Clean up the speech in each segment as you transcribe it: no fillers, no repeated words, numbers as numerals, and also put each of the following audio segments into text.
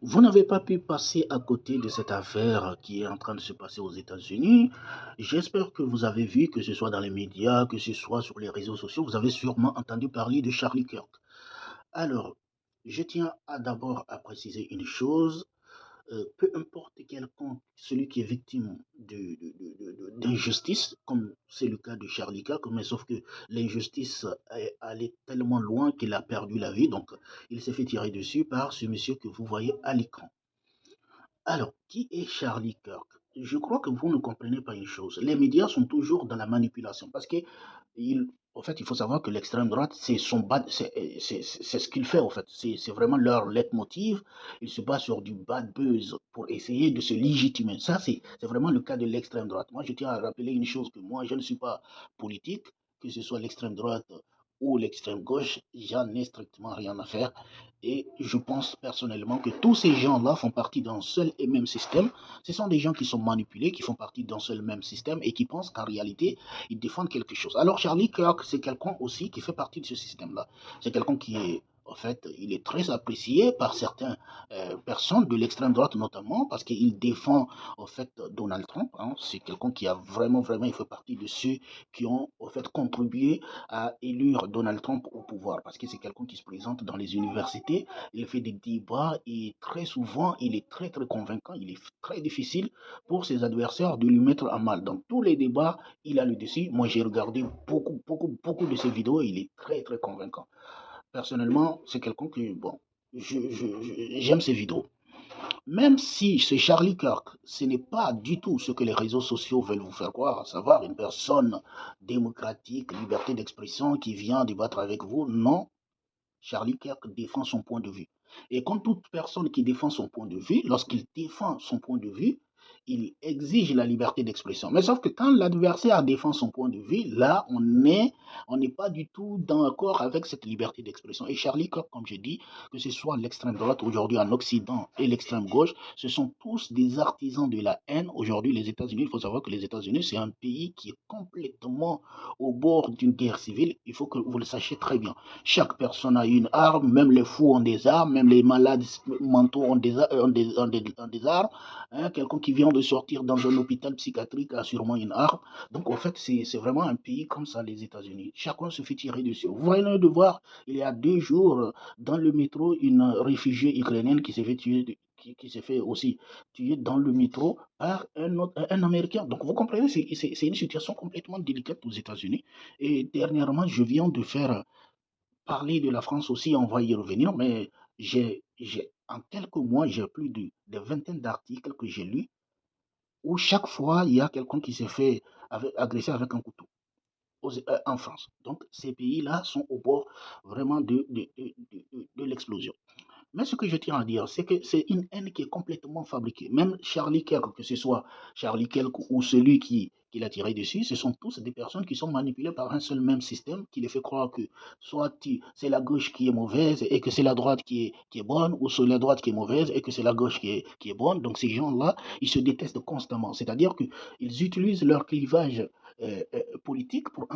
Vous n'avez pas pu passer à côté de cette affaire qui est en train de se passer aux États-Unis. J'espère que vous avez vu, que ce soit dans les médias, que ce soit sur les réseaux sociaux, vous avez sûrement entendu parler de Charlie Kirk. Alors, je tiens d'abord à préciser une chose. Peu importe quelqu'un, celui qui est victime d'injustice, comme c'est le cas de Charlie Kirk, mais sauf que l'injustice est allée tellement loin qu'il a perdu la vie, donc il s'est fait tirer dessus par ce monsieur que vous voyez à l'écran. Alors, qui est Charlie Kirk? Je crois que vous ne comprenez pas une chose. Les médias sont toujours dans la manipulation parce que, en fait, il faut savoir que l'extrême droite, c'est ce qu'il fait, en fait. C'est vraiment leur leitmotiv. Ils se basent sur du bad buzz pour essayer de se légitimer. Ça, c'est vraiment le cas de l'extrême droite. Moi, je tiens à rappeler une chose que moi, je ne suis pas politique, que ce soit l'extrême droite ou l'extrême gauche, j'en ai strictement rien à faire. Et je pense personnellement que tous ces gens-là font partie d'un seul et même système. Ce sont des gens qui sont manipulés, qui font partie d'un seul et même système et qui pensent qu'en réalité, ils défendent quelque chose. Alors Charlie Kirk, c'est quelqu'un aussi qui fait partie de ce système-là. C'est quelqu'un qui est, en fait, il est très apprécié par certaines personnes de l'extrême droite notamment parce qu'il défend, en fait, Donald Trump. Hein. C'est quelqu'un qui a vraiment, vraiment, il fait partie de ceux qui ont, en fait, contribué à élire Donald Trump au pouvoir parce que c'est quelqu'un qui se présente dans les universités, il fait des débats et très souvent il est très très convaincant, il est très difficile pour ses adversaires de lui mettre à mal. Dans tous les débats, il a le dessus. Moi j'ai regardé beaucoup de ses vidéos, il est très très convaincant. Personnellement, c'est quelqu'un que, bon, j'aime ses vidéos. Même si chez Charlie Kirk, ce n'est pas du tout ce que les réseaux sociaux veulent vous faire croire, à savoir une personne démocratique, liberté d'expression qui vient débattre avec vous, non, Charlie Kirk défend son point de vue. Et comme toute personne qui défend son point de vue, lorsqu'il défend son point de vue, il exige la liberté d'expression. Mais sauf que quand l'adversaire défend son point de vue, là, on n'est pas du tout d'accord avec cette liberté d'expression. Et Charlie Kirk, comme je dis, que ce soit l'extrême droite aujourd'hui en Occident et l'extrême gauche, ce sont tous des artisans de la haine. Aujourd'hui, les États-Unis, il faut savoir que les États-Unis, c'est un pays qui est complètement au bord d'une guerre civile. Il faut que vous le sachiez très bien. Chaque personne a une arme, même les fous ont des armes, même les malades mentaux ont des armes. Hein. Quelqu'un qui vient de sortir dans un hôpital psychiatrique a sûrement une arme. Donc, en fait, c'est vraiment un pays comme ça, les États-Unis. Chacun se fait tirer dessus. Vous venez de voir, il y a 2 jours, dans le métro, une réfugiée ukrainienne qui s'est fait tuer. Qui s'est fait aussi tuer dans le métro par un Américain. Donc, vous comprenez, c'est une situation complètement délicate aux États-Unis. Et dernièrement, je viens de faire parler de la France aussi, on va y revenir, mais en quelques mois, j'ai plus de vingtaine d'articles que j'ai lus où chaque fois, il y a quelqu'un qui s'est fait agresser avec un couteau en France. Donc, ces pays-là sont au bord vraiment de l'explosion. Mais ce que je tiens à dire, c'est que c'est une haine qui est complètement fabriquée. Même Charlie Kirk, que ce soit Charlie Kirk ou celui qui l'a tiré dessus, ce sont tous des personnes qui sont manipulées par un seul même système qui les fait croire que c'est la gauche qui est mauvaise et que c'est la droite qui est bonne, ou c'est la droite qui est mauvaise et que c'est la gauche qui est bonne. Donc ces gens-là, ils se détestent constamment. C'est-à-dire qu'ils utilisent leur clivage politique pour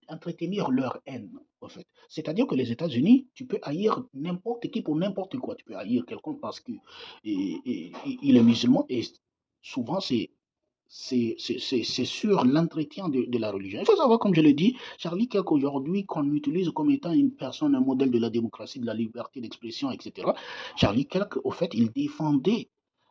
entretenir leur haine, en fait. C'est-à-dire que les États-Unis, tu peux haïr n'importe qui pour n'importe quoi. Tu peux haïr quelqu'un parce que il est musulman et souvent c'est sur l'entretien de la religion. Il faut savoir, comme je le dis, Charlie Kirk aujourd'hui, qu'on utilise comme étant une personne, un modèle de la démocratie, de la liberté d'expression, etc. Charlie Kirk, au fait, il défendait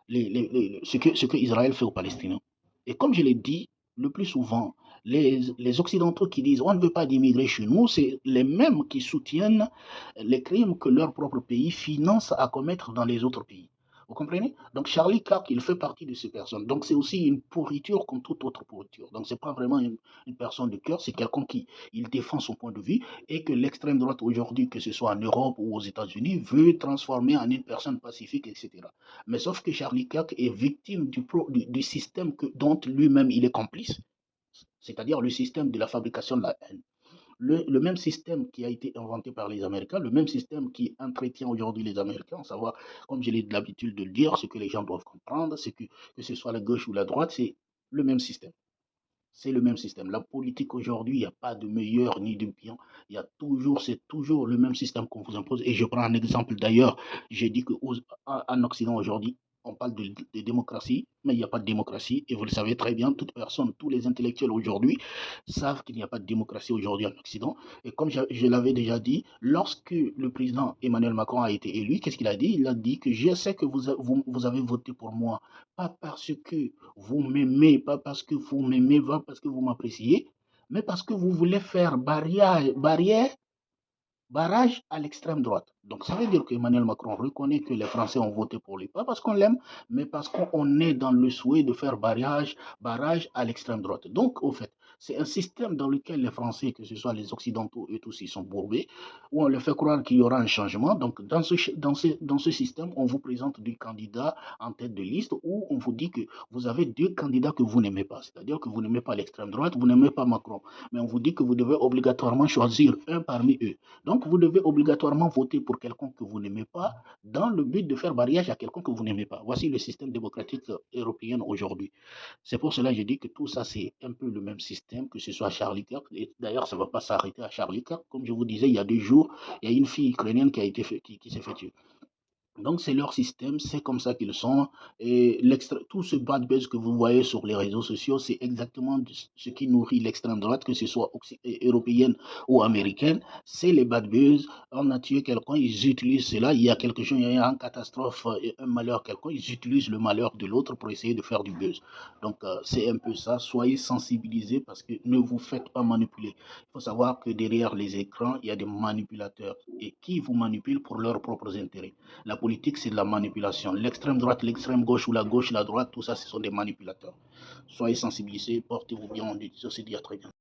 ce que Israël fait aux Palestiniens. Et comme je l'ai dit, le plus souvent, les Occidentaux qui disent on ne veut pas d'immigrés chez nous, c'est les mêmes qui soutiennent les crimes que leur propre pays finance à commettre dans les autres pays. Vous comprenez? Donc Charlie Kirk, il fait partie de ces personnes. Donc c'est aussi une pourriture comme toute autre pourriture. Donc c'est pas vraiment une personne de cœur, c'est quelqu'un qui il défend son point de vue et que l'extrême droite aujourd'hui, que ce soit en Europe ou aux États-Unis, veut transformer en une personne pacifique, etc. Mais sauf que Charlie Kirk est victime du système dont lui-même il est complice, c'est-à-dire le système de la fabrication de la haine. Le même système qui a été inventé par les Américains, le même système qui entretient aujourd'hui les Américains, à savoir, comme j'ai l'habitude de le dire, ce que les gens doivent comprendre, c'est que ce soit la gauche ou la droite, c'est le même système. C'est le même système. La politique aujourd'hui, il n'y a pas de meilleur ni de pire. Il y a toujours, c'est toujours le même système qu'on vous impose. Et je prends un exemple d'ailleurs. J'ai dit qu'en Occident aujourd'hui, on parle de démocratie, mais il n'y a pas de démocratie. Et vous le savez très bien, toute personne, tous les intellectuels aujourd'hui savent qu'il n'y a pas de démocratie aujourd'hui en Occident. Et comme je l'avais déjà dit, lorsque le président Emmanuel Macron a été élu, qu'est-ce qu'il a dit? Il a dit que je sais que vous avez voté pour moi, pas parce que vous m'aimez, pas parce que vous m'aimez, pas parce que vous m'appréciez, mais parce que vous voulez faire barrage à l'extrême droite. Donc ça veut dire qu'Emmanuel Macron reconnaît que les Français ont voté pour lui, pas parce qu'on l'aime, mais parce qu'on est dans le souhait de faire barrage à l'extrême droite. Donc au fait, c'est un système dans lequel les Français, que ce soit les Occidentaux, eux tous, ils sont bourbés, où on leur fait croire qu'il y aura un changement. Donc dans ce système, on vous présente des candidats en tête de liste où on vous dit que vous avez deux candidats que vous n'aimez pas. C'est-à-dire que vous n'aimez pas l'extrême droite, vous n'aimez pas Macron. Mais on vous dit que vous devez obligatoirement choisir un parmi eux. Donc, vous devez obligatoirement voter pour quelqu'un que vous n'aimez pas dans le but de faire barrage à quelqu'un que vous n'aimez pas. Voici le système démocratique européen aujourd'hui. C'est pour cela que je dis que tout ça, c'est un peu le même système, que ce soit Charlie Kirk. Et d'ailleurs, ça ne va pas s'arrêter à Charlie Kirk. Comme je vous disais, il y a 2 jours, il y a une fille ukrainienne qui s'est fait tuer. Donc, c'est leur système, c'est comme ça qu'ils sont. Et tout ce bad buzz que vous voyez sur les réseaux sociaux, c'est exactement ce qui nourrit l'extrême droite, que ce soit européenne ou américaine. C'est les bad buzz. On a tué quelqu'un, ils utilisent cela. Il y a quelque chose, il y a une catastrophe, un malheur, quelqu'un, ils utilisent le malheur de l'autre pour essayer de faire du buzz. Donc, c'est un peu ça. Soyez sensibilisés parce que ne vous faites pas manipuler. Il faut savoir que derrière les écrans, il y a des manipulateurs et qui vous manipulent pour leurs propres intérêts. La politique, c'est de la manipulation. L'extrême droite, l'extrême gauche ou la gauche, la droite, tout ça, ce sont des manipulateurs. Soyez sensibilisés, portez-vous bien, on se dit à très bientôt.